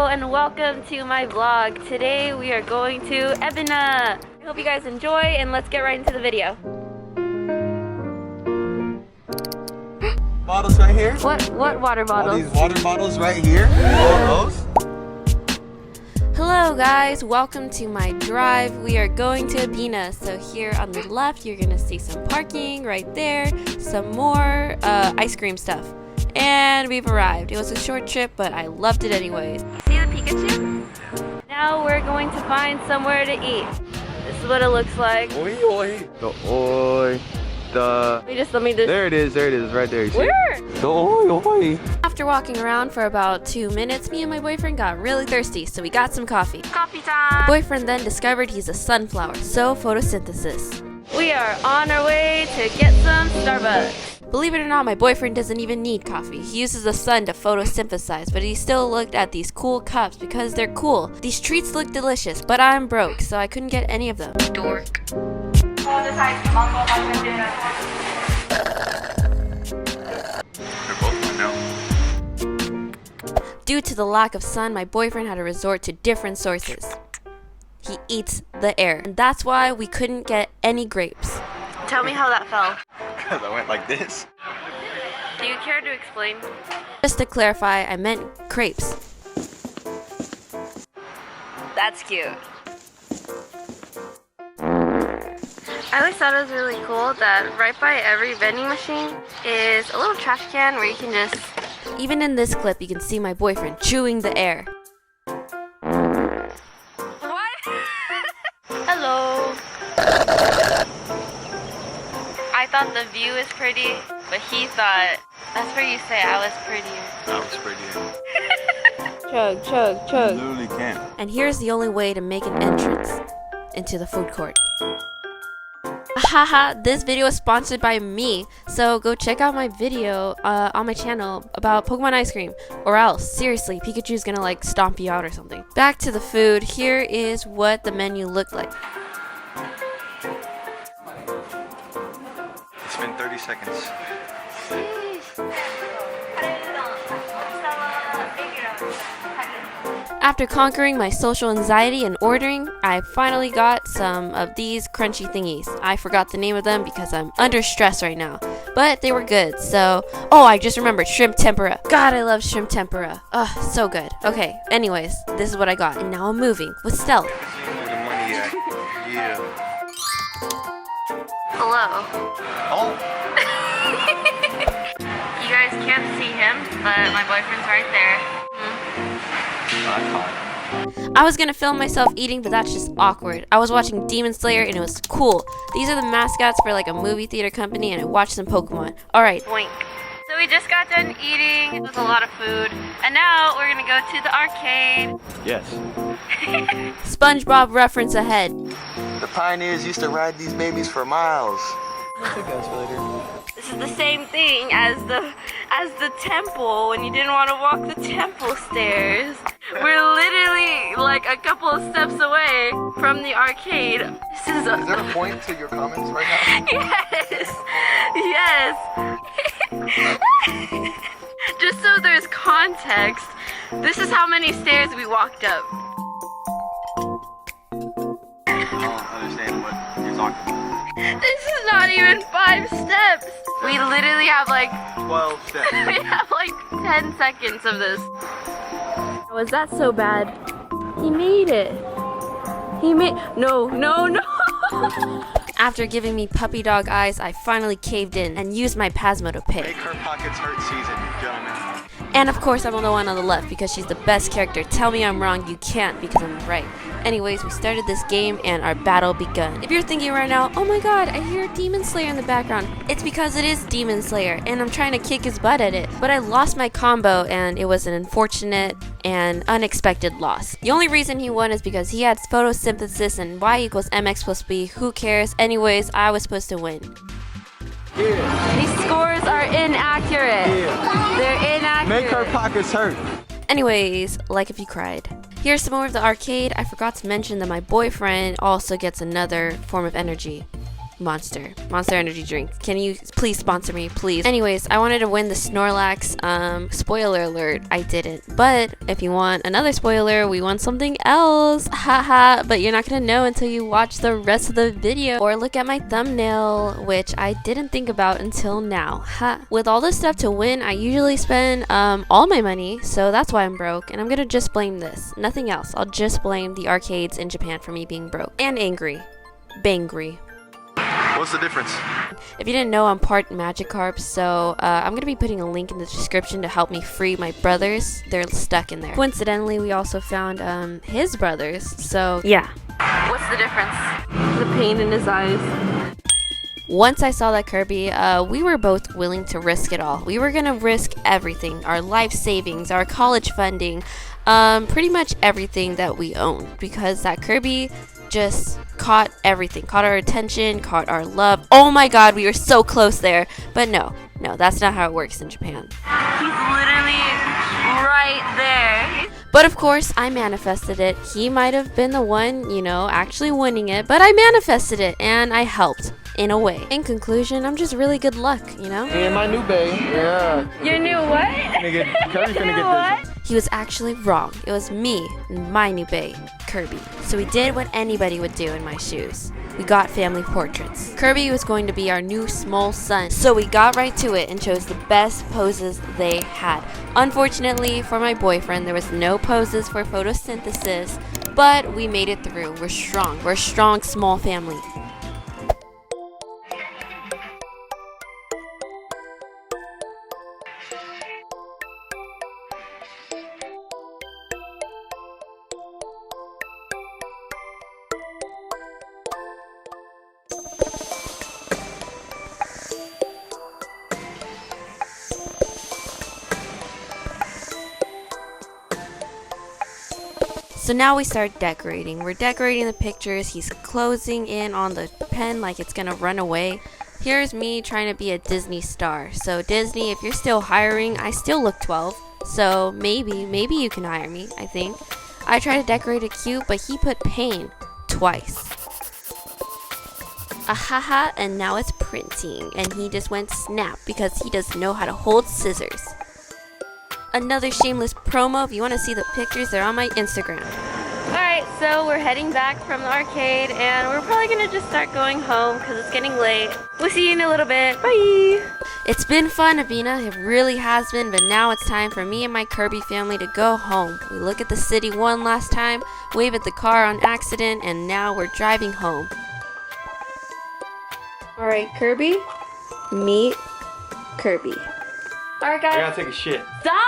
and welcome to my vlog. Today we are going to Ebina. I hope you guys enjoy and let's get right into the video. Bottles right here. What water bottles? All these water bottles right here. All those. Hello guys, welcome to my drive. We are going to Ebina. So here on the left you're gonna see some parking, right there some more ice cream stuff. And we've arrived. It was a short trip, but I loved it anyways. See the Pikachu? Now we're going to find somewhere to eat. This is what it looks like. Oi, oi. The oi. The... Let me just... There it is, right there. You see? Where? The oi, oi. After walking around for about 2 minutes, me and my boyfriend got really thirsty, so we got some coffee. Coffee time! My boyfriend then discovered he's a sunflower, so photosynthesis. We are on our way to get some Starbucks. Believe it or not, my boyfriend doesn't even need coffee. He uses the sun to photosynthesize, but he still looked at these cool cups because they're cool. These treats look delicious, but I'm broke, so I couldn't get any of them. Dork. Due to the lack of sun, my boyfriend had to resort to different sources. He eats the air, and that's why we couldn't get any grapes. Tell me how that felt. Because I went like this. Do you care to explain? Just to clarify, I meant crepes. That's cute. I always thought it was really cool that right by every vending machine is a little trash can where you can just... Even in this clip, you can see my boyfriend chewing the air. What? Hello. I thought the view was pretty, but he thought, that's where you say I was prettier. I was prettier. Chug, chug, chug. You literally can't. And here's the only way to make an entrance into the food court. Haha, this video is sponsored by me, so go check out my video on my channel about Pokemon ice cream, or else, seriously, Pikachu's gonna like stomp you out or something. Back to the food, here is what the menu looked like. It's been 30 seconds. After conquering my social anxiety and ordering, I finally got some of these crunchy thingies. I forgot the name of them because I'm under stress right now, but they were good. So, oh, I just remembered shrimp tempura. God, I love shrimp tempura. Ugh, so good. Okay, anyways, this is what I got, and now I'm moving with stealth. Yeah. Hello. Oh. You guys can't see him, but my boyfriend's right there. I was gonna film myself eating, but that's just awkward. I was watching Demon Slayer and it was cool. These are the mascots for like a movie theater company, and I watched some Pokemon. Alright, boink. So we just got done eating. It was a lot of food. And now we're gonna go to the arcade. Yes. SpongeBob reference ahead. The pioneers used to ride these babies for miles. This is the same thing as the temple when you didn't want to walk the temple stairs. We're literally like a couple of steps away from the arcade. This is there a point to your comments right now? Yes. Just so there's context, this is how many stairs we walked up. I don't understand what you're talking about. This is not even 5 steps. We literally have like 12 steps. we have like 10 seconds of this. Was that so bad? He made it. No. After giving me puppy dog eyes, I finally caved in and used my Pasmo to pay. Make her pockets hurt season, gentlemen. And of course I'm the one on the left because she's the best character. Tell me I'm wrong, you can't because I'm right. Anyways, we started this game and our battle begun. If you're thinking right now, oh my god, I hear Demon Slayer in the background, it's because it is Demon Slayer and I'm trying to kick his butt at it. But I lost my combo and it was an unfortunate and unexpected loss. The only reason he won is because he had photosynthesis and y equals mx plus b. Who cares? Anyways, I was supposed to win. Yeah. These scores are inaccurate. Yeah. They're inaccurate. Make her pockets hurt. Anyways, like if you cried. Here's some more of the arcade. I forgot to mention that my boyfriend also gets another form of energy. Monster energy drink. Can you please sponsor me, please? Anyways, I wanted to win the Snorlax. Spoiler alert, I didn't. But if you want another spoiler, we won something else. Haha. But you're not gonna know until you watch the rest of the video or look at my thumbnail, which I didn't think about until now. Ha. With all this stuff to win, I usually spend all my money, so that's why I'm broke. And I'm gonna just blame this, nothing else. I'll just blame the arcades in Japan for me being broke and angry. Bangry. What's the difference? If you didn't know, I'm part Magikarp, so I'm going to be putting a link in the description to help me free my brothers. They're stuck in there. Coincidentally, we also found his brothers, so yeah. What's the difference? The pain in his eyes. Once I saw that Kirby, we were both willing to risk it all. We were going to risk everything, our life savings, our college funding, pretty much everything that we own, because that Kirby just caught everything, caught our attention, caught our love. Oh my god, we were so close there. But no, that's not how it works in Japan. He's literally right there. But of course, I manifested it. He might have been the one, actually winning it, but I manifested it and I helped. In a way. In conclusion, I'm just really good luck, Yeah, my new bae. Yeah. Your new what? Kirby's gonna get this. He was actually wrong. It was me and my new bae, Kirby. So we did what anybody would do in my shoes. We got family portraits. Kirby was going to be our new small son, so we got right to it and chose the best poses they had. Unfortunately for my boyfriend, there was no poses for photosynthesis, but we made it through. We're strong. We're a strong small family. So now we start decorating. We're decorating the pictures. He's closing in on the pen like it's gonna run away. Here's me trying to be a Disney star. So Disney, if you're still hiring, I still look 12. So maybe you can hire me, I think. I tried to decorate it cute, but he put pain twice. Ahaha, and now it's printing. And he just went snap because he doesn't know how to hold scissors. Another shameless promo. If you want to see the pictures, they're on my Instagram. Alright, so we're heading back from the arcade and we're probably going to just start going home because it's getting late. We'll see you in a little bit. Bye! It's been fun, Avina. It really has been, but now it's time for me and my Kirby family to go home. We look at the city one last time, wave at the car on accident, and now we're driving home. Alright, Kirby, meet Kirby. Alright guys. I gotta take a shit. Stop!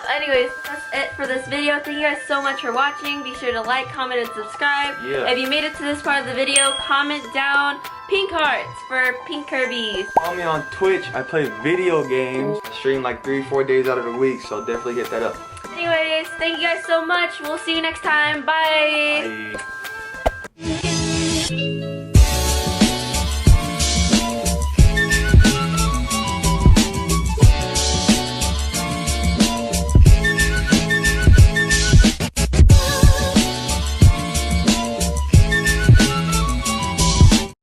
Anyways, that's it for this video. Thank you guys so much for watching. Be sure to like, comment, and subscribe. Yeah. If you made it to this part of the video, comment down pink hearts for pink Kirby's. Follow me on Twitch. I play video games. I stream like 3-4 days out of the week, so definitely hit that up. Anyways, thank you guys so much. We'll see you next time. Bye. Bye.